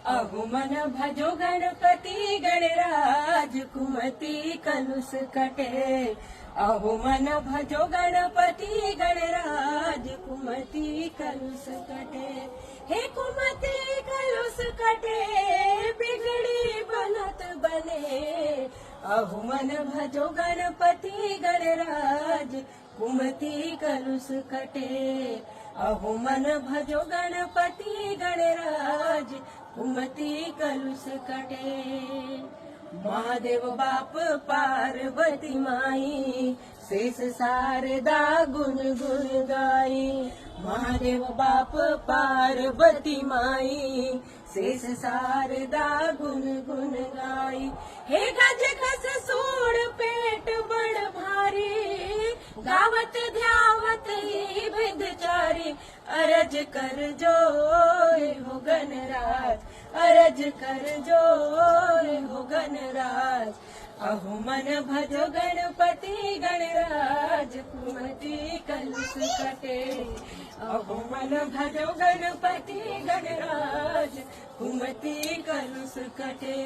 अहो मन भजो गणपति गणराज कुमति कलुष कटे। अहो मन भजो गणपति गणराज कुमति कलुष कटे। हे कुमति कलुष कटे बिगड़ी बनत बने। अहो मन भजो गणपति गणराज कुमति कलुष कटे। अहो मन भजो गणपति गणराज कुमति कलुष कटे। महादेव बाप पार्वती माई शेष शारदा गुण गुण गाई। महादेव बाप पार्वती माई शेष शारदा गुण गुण गाई। हे गज खस सूड़ पेट बड़ भारी गावत ध्यावत ही विधचारी। अरज कर जोर हो गणराज अरज कर जोर हो गणराज। अहो मन भजो गणपति गणराज कुमति कलुष कटे। अहो मन भजो गणपति गणराज कुमति कलुष कटे।